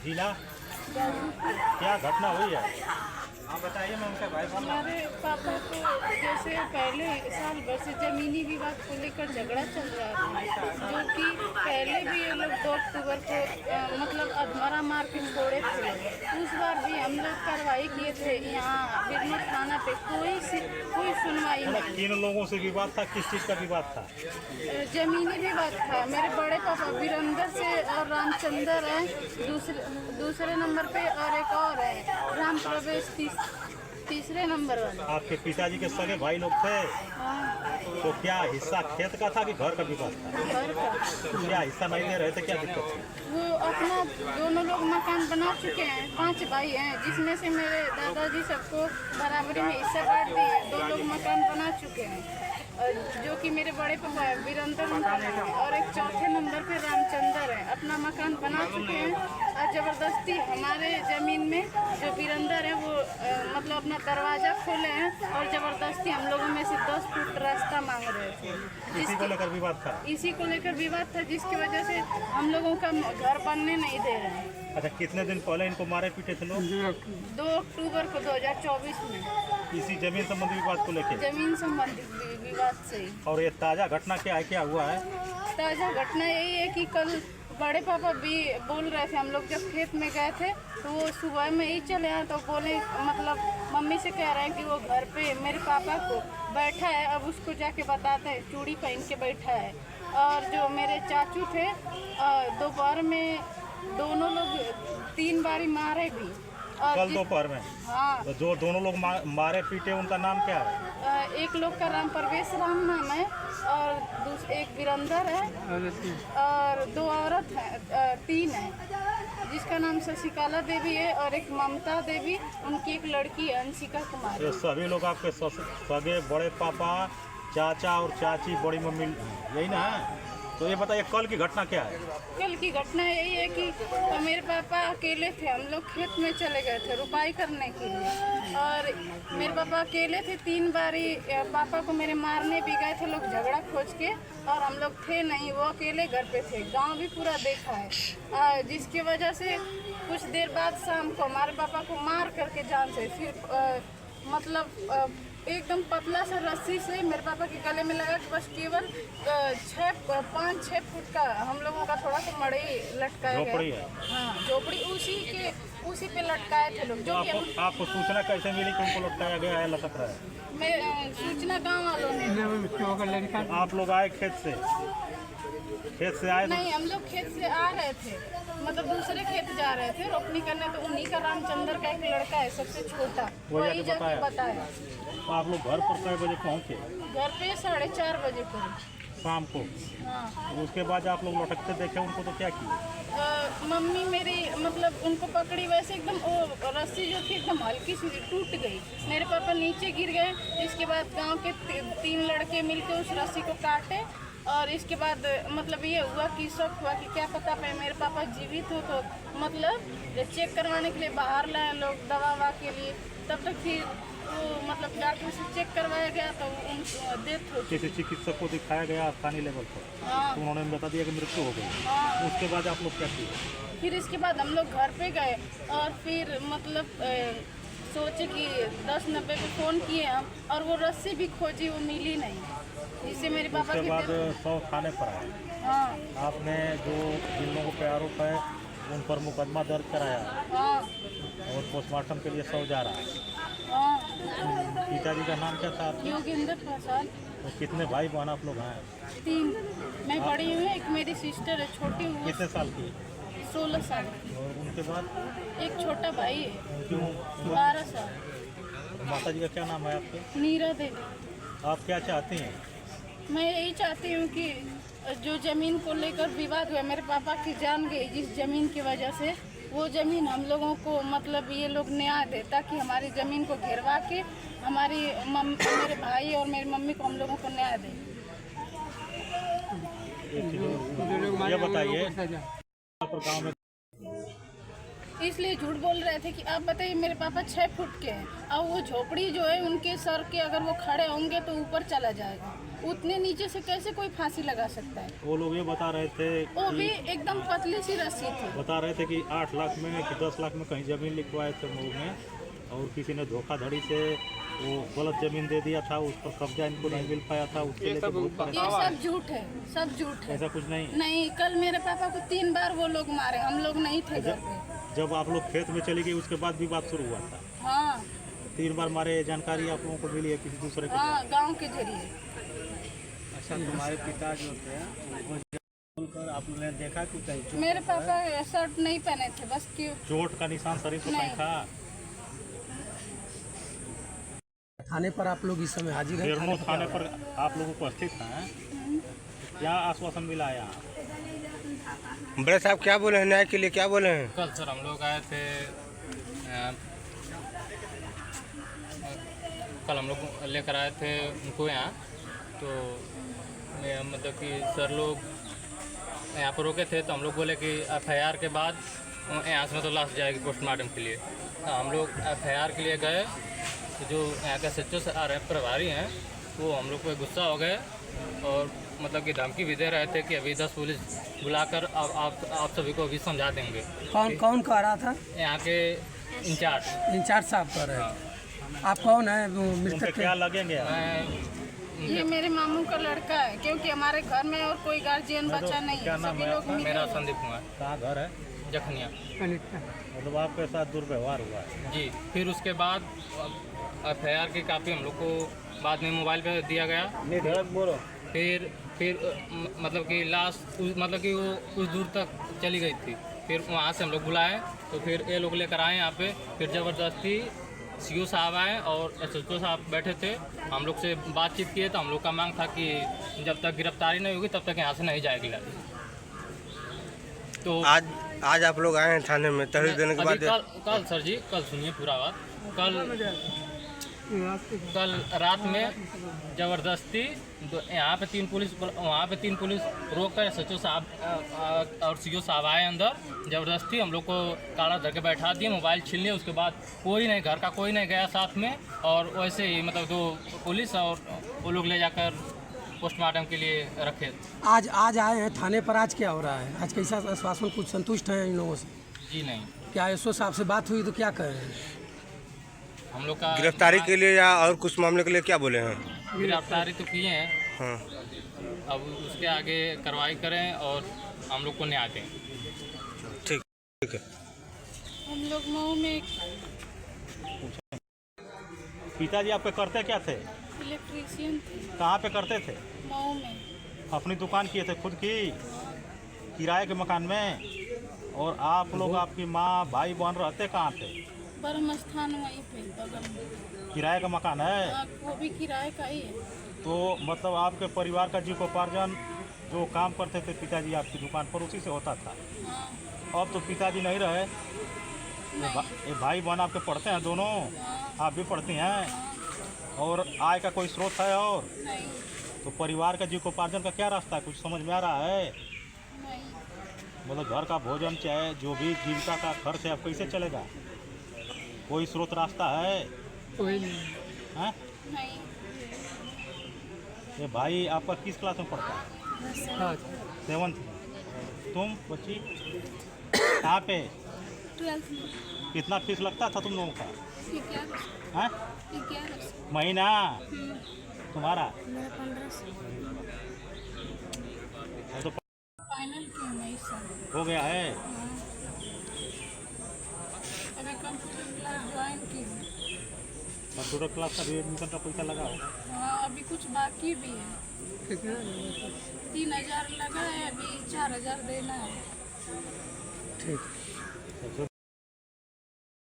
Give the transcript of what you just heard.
जिला क्या घटना हुई है? हाँ बताइए। मैं उनका भाई बोल रहा हूँ। हमारे पापा को जैसे पहले साल भर से जमीनी विवाद को लेकर झगड़ा चल रहा था, जो कि पहले भी ये लोग 2 अक्टूबर को मतलब अधमरा मार के छोड़े थे। उस बार भी हम लोग कार्रवाई किए थे यहाँ बिरनौर थाना पे, कोई सुनवाई नहीं। किन लोगों से विवाद था? किस चीज़ का विवाद था? जमीनी विवाद था। मेरे बड़े पापा वीरेंद्र से और रामचंद्र है दूसरे नंबर पे, और एक और है राम प्रवेश तीसरे नंबर वाला। आपके पिताजी के सगे भाई लोग थे? हाँ, तो क्या हिस्सा खेत का था कि घर का विवाद था? घर का। क्या हिस्सा नहीं दे रहे थे? क्या दिक्कत थी? वो अपना दोनों लोग मकान बना चुके हैं। 5 भाई हैं, जिसमें से मेरे दादाजी सबको बराबरी में हिस्सा बांट दिए। 2 लोग मकान बना चुके हैं, जो कि मेरे बड़े पापा है वीरेंद्र और एक चौथे नंबर पे रामचंद्र है, अपना मकान बना चुके हैं। और ज़बरदस्ती हमारे ज़मीन में जो वीरेंद्र है वो मतलब अपना दरवाज़ा खोले हैं और ज़बरदस्ती हम लोगों में से 10 फुट रास्ता मांग रहे थे। इसी को लेकर विवाद था? इसी को लेकर विवाद था, जिसकी वजह से हम लोगों का घर बनने नहीं दे रहे हैं। अच्छा, कितने दिन पहले इनको मारे पीटे थे लोग? 2 अक्टूबर को 2024 में, इसी जमीन संबंधी विवाद को लेकर? जमीन संबंधित विवाद से। और ये ताज़ा घटना क्या है, क्या हुआ है? ताज़ा घटना यही है कि कल बड़े पापा भी बोल रहे थे, हम लोग जब खेत में गए थे तो वो सुबह में ही चले आए, तो बोले मतलब मम्मी से कह रहे हैं कि वो घर पे मेरे पापा को बैठा है, अब उसको जाके बताते हैं, चूड़ी पहन के बैठा है। और जो मेरे चाचू थे दोपहर में दोनों लोग 3 बारी मारे भी। और कल दोपहर में? हाँ। तो जो दोनों लोग मारे पीटे उनका नाम क्या है? एक लोग का राम प्रवेश राम नाम है, और एक वीरेंद्र है, और 2 औरत हैं, 3 है, जिसका नाम शशिकला देवी है और एक ममता देवी, उनकी एक लड़की है अंशिका कुमारी। ये सभी लोग आपके सगे बड़े पापा, चाचा और चाची, बड़ी मम्मी, यही ना है? तो ये बताइए कल की घटना क्या है? कल की घटना यही है कि मेरे पापा अकेले थे, हम लोग खेत में चले गए थे रुपाई करने के लिए, और मेरे पापा अकेले थे। 3 बारी पापा को मेरे मारने भी गए थे लोग झगड़ा खोज के, और हम लोग थे नहीं, वो अकेले घर पे थे। गांव भी पूरा देखा है, जिसकी वजह से कुछ देर बाद शाम को हमारे पापा को मार करके जान से फिर मतलब एकदम पतला सा रस्सी से मेरे पापा के गले में लगा कि बस केवल 5-6 फुट का हम लोगों का थोड़ा सा मड़ई लटकाया गया। हाँ, झोपड़ी उसी पे लटकाए थे लोग। जो आपको सूचना कैसे मिली कि उनको लटकाया गया है, लटक रहा है? मैं सूचना गांव वालों ने। आप लोग आए खेत से आए? नहीं, हम लोग खेत से आ रहे थे, मतलब दूसरे खेत जा रहे थे रोपनी करने, तो उन्हीं का रामचंद्र का एक लड़का है सबसे छोटा, वही जाके बताया। तो आप लोग घर पर कै बजे पहुँचे? घर पे 4:30 बजे पर शाम को। हाँ। उसके बाद आप लोग लटकते देखे उनको, तो क्या किए? मम्मी मेरी मतलब उनको पकड़ी, वैसे एकदम वो रस्सी जो थी एकदम हल्की सी टूट गई, मेरे पापा नीचे गिर गए। इसके बाद गांव के 3 लड़के मिलकर उस रस्सी को काटे, और इसके बाद मतलब ये हुआ कि शक हुआ कि क्या पता पे मेरे पापा जीवित हो, तो मतलब चेक करवाने के लिए बाहर लाए लोग दवा के लिए। तब तक फिर वो मतलब डॉक्टर से चेक करवाया गया तो डेथ हो। किसी चिकित्सक को दिखाया गया स्थानीय लेवल पर? हाँ। तो उन्होंने बता दिया कि मृत्यु हो गई। हाँ। उसके बाद आप लोग क्या किए? फिर इसके बाद हम लोग घर पे गए, और फिर मतलब सोचे कि 1090 पे फ़ोन किए हम, और वो रस्सी भी खोजी, वो मिली नहीं, जिससे मेरे पापा उसके बाद 100 थाने पर आए। हाँ। आपने जो जिन लोगों पे आरोप है उन पर मुकदमा दर्ज कराया? हाँ। और पोस्टमार्टम के लिए 100 जा रहा है। हाँ। पिताजी का नाम क्या था आपके? योगेंद्र प्रसाद। तो कितने भाई बहन आप लोग हैं? 3। मैं बड़ी हूँ, एक मेरी सिस्टर है, छोटी हूँ। कितने साल की? 16 साल की। और उनके बाद एक छोटा भाई है, उनकी उम्र? 12 साल। माता जी का क्या नाम है आपके? नीरा देवी। आप क्या चाहती हैं? मैं यही चाहती हूँ कि जो ज़मीन को लेकर विवाद हुआ, मेरे पापा की जान गई जिस ज़मीन की वजह से, वो ज़मीन हम लोगों को मतलब ये लोग न्याय दे, ताकि हमारी ज़मीन को घेरवा के मेरे भाई और मेरी मम्मी को हम लोगों को न्याय दें। ये बताइए, गाँव में इसलिए झूठ बोल रहे थे कि आप बताइए मेरे पापा 6 फुट के हैं और वो झोपड़ी जो है उनके सर के अगर वो खड़े होंगे तो ऊपर चला जाएगा। उतने नीचे से कैसे कोई फांसी लगा सकता है। वो लोग ये बता रहे थे, वो भी एकदम पतली सी रस्सी थी। बता रहे थे कि 8 लाख में कि 10 लाख में कहीं ज़मीन लिखवाए थे मऊ में, और किसी ने धोखाधड़ी से वो गलत ज़मीन दे दिया था, उस पर कब्जा इनको नहीं मिल पाया था, उसके लिए ये सब झूठ है, सब झूठ है। ऐसा कुछ नहीं। नहीं, कल मेरे पापा को 3 बार वो लोग मारे, हम लोग नहीं थे घर पे। जब आप लोग खेत में चली गई उसके बाद भी बात शुरू हुआ था। हाँ 3 बार मारे, जानकारी आप लोगों को मिली है किसी दूसरे के? हाँ, गांव के जरिए। अच्छा, तुम्हारे पिता जो थे बोलकर आप लोगों ने देखा कि कहीं मेरे पापा शर्ट नहीं पहने थे, बस क्यों चोट का निशान शरीर पर कहीं था? थाने पर आप लोग इस समय हाजिर हैं? बेरमो थाने पर आप लोग उपस्थित हैं, क्या आश्वासन मिला है यहाँ? बड़े साहब क्या बोले हैं, न्याय के लिए क्या बोले हैं? कल सर हम लोग आए थे, कल हम लोग लेकर आए थे उनको यहाँ, तो मतलब कि सर लोग यहाँ पर रोके थे, तो हम लोग बोले कि FIR के बाद यहाँ से मतलब लाश जाएगी पोस्टमार्टम के लिए। तो हम लोग FIR के लिए गए, तो जो यहाँ के SHO से आ रहे हैं प्रभारी हैं, वो हम लोग पे गुस्सा हो गए और मतलब कि धमकी भी दे रहे थे कि अभी 10 पुलिस बुलाकर आप सभी को अभी समझा देंगे। कौन कौन कह रहा था? यहाँ के इंचार्ज साहब कह रहे हैं। आप कौन है मृतक के? क्या लगेंगे? ये मेरे मामू का लड़का है, क्योंकि हमारे घर में और कोई गार्जियन बचा नहीं है, सभी लोग मिले मेरा हुए। संदीप कुमार, कहाँ घर है? जखनिया। मतलब आपके साथ दुर्व्यवहार हुआ है? जी, फिर उसके बाद FIR की कापी हम लोग को बाद में मोबाइल पे दिया गया। फिर मतलब कि लाश मतलब कि वो कुछ दूर तक चली गई थी, फिर वहाँ से हम लोग बुलाए, तो फिर ये लोग लेकर आए यहाँ पे। फिर ज़बरदस्ती CO साहब आए और SHO साहब बैठे थे, हम लोग से बातचीत किए, तो हम लोग का मांग था कि जब तक गिरफ्तारी नहीं होगी तब तक यहाँ से नहीं जाएगी लाश। तो आज आप लोग आए हैं थाने में तहरीर देने के बाद? कल सर जी, कल सुनिए पूरा बात। कल रात में ज़बरदस्ती यहाँ पे 3 पुलिस, वहाँ पे 3 पुलिस रोक कर SHO साहब और CO साहब आए अंदर, ज़बरदस्ती हम लोग को काला धर के बैठा दिए, मोबाइल छीन लिए। उसके बाद कोई नहीं, घर का कोई नहीं गया साथ में, और वैसे ही मतलब 2 पुलिस और वो लोग ले जाकर पोस्टमार्टम के लिए रखे। आज आए हैं थाने पर, आज क्या हो रहा है? आज कैसा आश्वासन, कुछ संतुष्ट हैं इन लोगों से? जी नहीं, क्या SHO साहब से बात हुई तो क्या कह रहे हैं? हम लोग का गिरफ्तारी के लिए या और कुछ मामले के लिए क्या बोले हैं? गिरफ्तारी तो किए हैं, हाँ, अब उसके आगे कार्रवाई करें और हम लोग को न्याय दें। ठीक है। हम लोग मऊ में पिताजी आपके करते क्या थे? इलेक्ट्रीशियन थे, कहाँ पे करते थे? मऊ में। अपनी दुकान किए थे खुद की, किराए के मकान में? और आप लोग, आपकी माँ भाई बहन रहते कहाँ थे? ब्रह्म स्थान वहीं पे बगल में। किराए का मकान है? हाँ, वो भी किराए का ही है। तो मतलब आपके परिवार का जीविकोपार्जन जो काम करते थे पिताजी आपकी दुकान पर, उसी से होता था? हाँ, अब तो पिताजी नहीं रहे, ये भाई बहन आपके पढ़ते हैं दोनों? आप भी पढ़ती हैं? और आय का कोई स्रोत है? और नहीं तो परिवार का जीविकोपार्जन का क्या रास्ता है, कुछ समझ में आ रहा है? नहीं मतलब घर का भोजन चाहे जो भी जीविका का खर्च है, अब कैसे चलेगा? कोई स्रोत रास्ता है? हैं? नहीं। ये भाई आपका किस क्लास में पढ़ता है? 7th में। तुम बच्ची कहाँ पे? 12th में। कितना फीस लगता था तुम लोगों का? 1100। हैं? 1100। महीना? तुम्हारा? मेरा 1500। तो फाइनल क्यों नहीं सर? हो गया है? अभी कंप्यूटर क्लास ज्वाइन की हूँ। कंप्यूटर क्लास का भी एडमिशन का पैसा लगा होगा? हाँ, अभी कुछ बाकी भी है। 3000 लगा है, अभी 4000 देना है। ठीक।